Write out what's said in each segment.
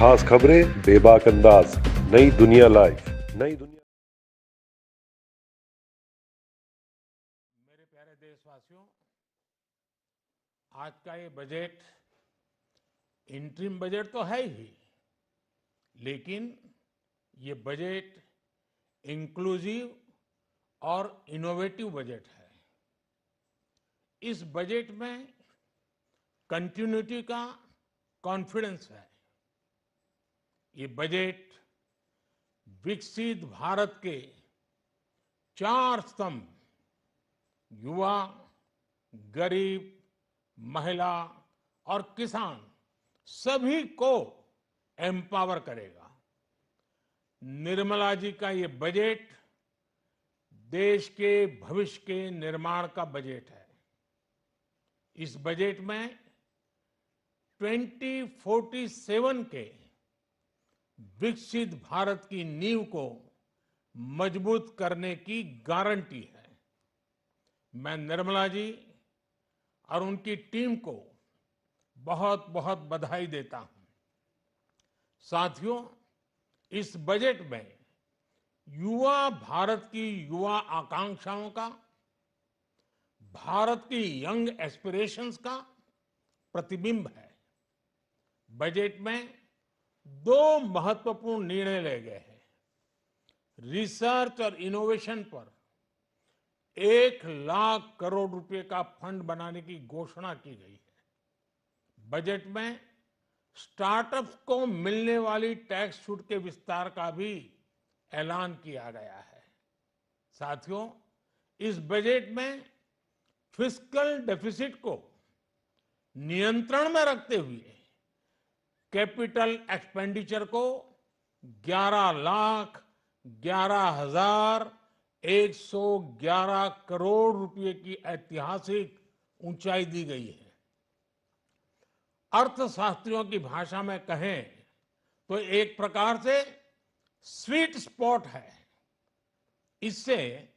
खास खबरें बेबाक अंदाज, नई दुनिया लाइव, नई दुनिया। मेरे प्यारे देशवासियों, आज का ये बजट इंटरिम बजट तो है ही, लेकिन ये बजट इंक्लूसिव और इनोवेटिव बजट है। इस बजट में कंटिन्यूटी का कॉन्फिडेंस है। ये बजट विकसित भारत के 4 स्तंभ युवा, गरीब, महिला और किसान सभी को एम्पावर करेगा। निर्मला जी का ये बजट देश के भविष्य के निर्माण का बजट है। इस बजट में 2047 के विकसित भारत की नींव को मजबूत करने की गारंटी है। मैं निर्मला जी और उनकी टीम को बहुत बहुत बधाई देता हूं। साथियों, इस बजट में युवा भारत की युवा आकांक्षाओं का, भारत की यंग एस्पिरेशंस का प्रतिबिंब है। बजट में 2 महत्वपूर्ण निर्णय लिए गए हैं। रिसर्च और इनोवेशन पर 1,00,000 करोड़ रुपए का फंड बनाने की घोषणा की गई है। बजट में स्टार्टअप्स को मिलने वाली टैक्स छूट के विस्तार का भी ऐलान किया गया है। साथियों, इस बजट में फिस्कल डेफिसिट को नियंत्रण में रखते हुए कैपिटल एक्सपेंडिचर को 11,11,111 करोड़ रुपए की ऐतिहासिक ऊंचाई दी गई है। अर्थशास्त्रियों की भाषा में कहें तो एक प्रकार से स्वीट स्पॉट है। इससे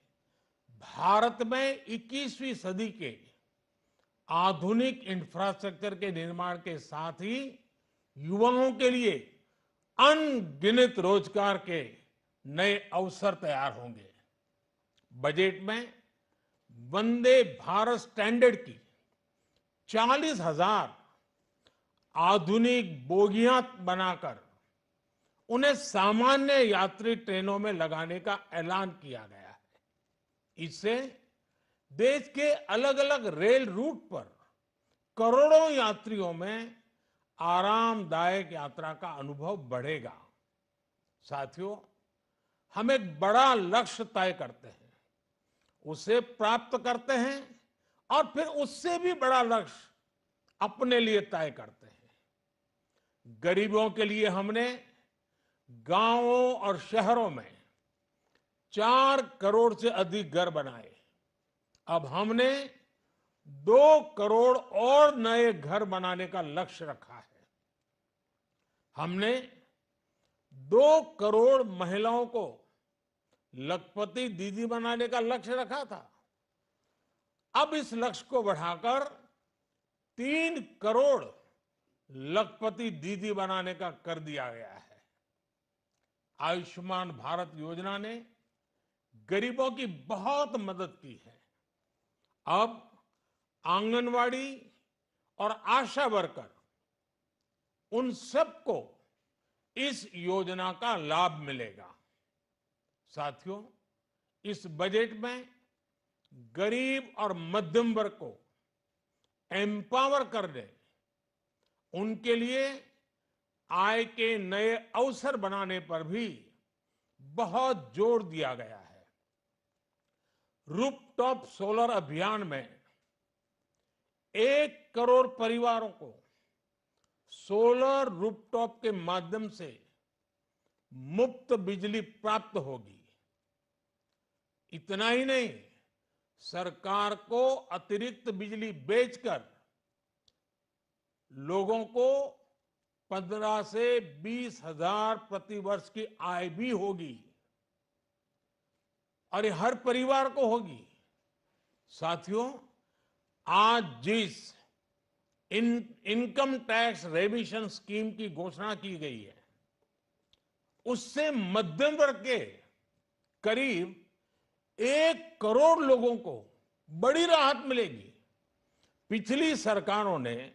भारत में 21वीं सदी के आधुनिक इंफ्रास्ट्रक्चर के निर्माण के साथ ही युवाओं के लिए अनगिनत रोजगार के नए अवसर तैयार होंगे। बजट में वंदे भारत स्टैंडर्ड की 40,000 आधुनिक बोगियां बनाकर उन्हें सामान्य यात्री ट्रेनों में लगाने का ऐलान किया गया है। इससे देश के अलग अलग रेल रूट पर करोड़ों यात्रियों में आरामदायक यात्रा का अनुभव बढ़ेगा। साथियों, हम एक बड़ा लक्ष्य तय करते हैं, उसे प्राप्त करते हैं और फिर उससे भी बड़ा लक्ष्य अपने लिए तय करते हैं। गरीबों के लिए हमने गांवों और शहरों में 4 करोड़ से अधिक घर बनाए। अब हमने 2 करोड़ और नए घर बनाने का लक्ष्य रखा है। हमने 2 करोड़ महिलाओं को लखपति दीदी बनाने का लक्ष्य रखा था। अब इस लक्ष्य को बढ़ाकर 3 करोड़ लखपति दीदी बनाने का कर दिया गया है। आयुष्मान भारत योजना ने गरीबों की बहुत मदद की है। अब आंगनवाड़ी और आशा वर्कर, उन सबको इस योजना का लाभ मिलेगा। साथियों, इस बजट में गरीब और मध्यम वर्ग को एम्पावर करने, उनके लिए आय के नए अवसर बनाने पर भी बहुत जोर दिया गया है। रूफटॉप सोलर अभियान में 1 करोड़ परिवारों को सोलर रूफटॉप के माध्यम से मुफ्त बिजली प्राप्त होगी। इतना ही नहीं, सरकार को अतिरिक्त बिजली बेचकर लोगों को 15 से 20 हजार प्रति वर्ष की आय भी होगी और ये हर परिवार को होगी। साथियों, आज जिस इनकम टैक्स रेमिशन स्कीम की घोषणा की गई है। उससे मध्यम वर्ग के करीब 1 करोड़ लोगों को बड़ी राहत मिलेगी। पिछली सरकारों ने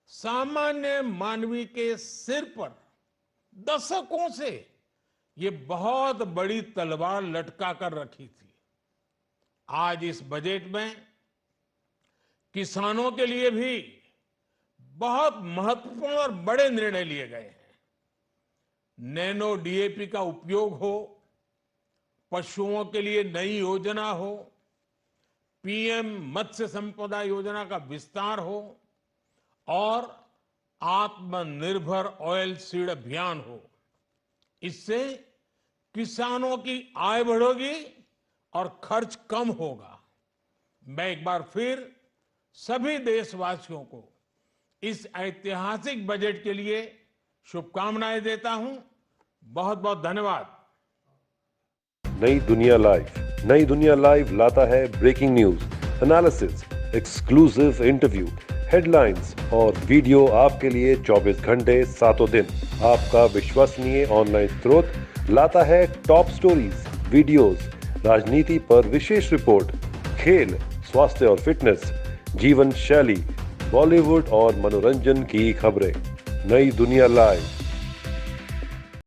सामान्य मानवी के सिर पर दशकों से ये बहुत बड़ी तलवार लटका कर रखी थी। आज इस बजट में किसानों के लिए भी बहुत महत्वपूर्ण और बड़े निर्णय लिए गए हैं। नैनो डीएपी का उपयोग हो, पशुओं के लिए नई योजना हो, पीएम मत्स्य संपदा योजना का विस्तार हो और आत्मनिर्भर ऑयल सीड अभियान हो। इससे किसानों की आय बढ़ेगी और खर्च कम होगा। मैं एक बार फिर सभी देशवासियों को इस ऐतिहासिक बजट के लिए शुभकामनाएं देता हूं। बहुत बहुत धन्यवाद। नई दुनिया लाइव। नई दुनिया लाइव लाता है breaking news, analysis, exclusive interview, headlines और वीडियो आपके लिए 24 घंटे 7 दिन। आपका विश्वसनीय ऑनलाइन स्रोत लाता है टॉप स्टोरीज, वीडियोस, राजनीति पर विशेष रिपोर्ट, खेल, स्वास्थ्य और फिटनेस, जीवन शैली, बॉलीवुड और मनोरंजन की खबरें। नई दुनिया लाइव।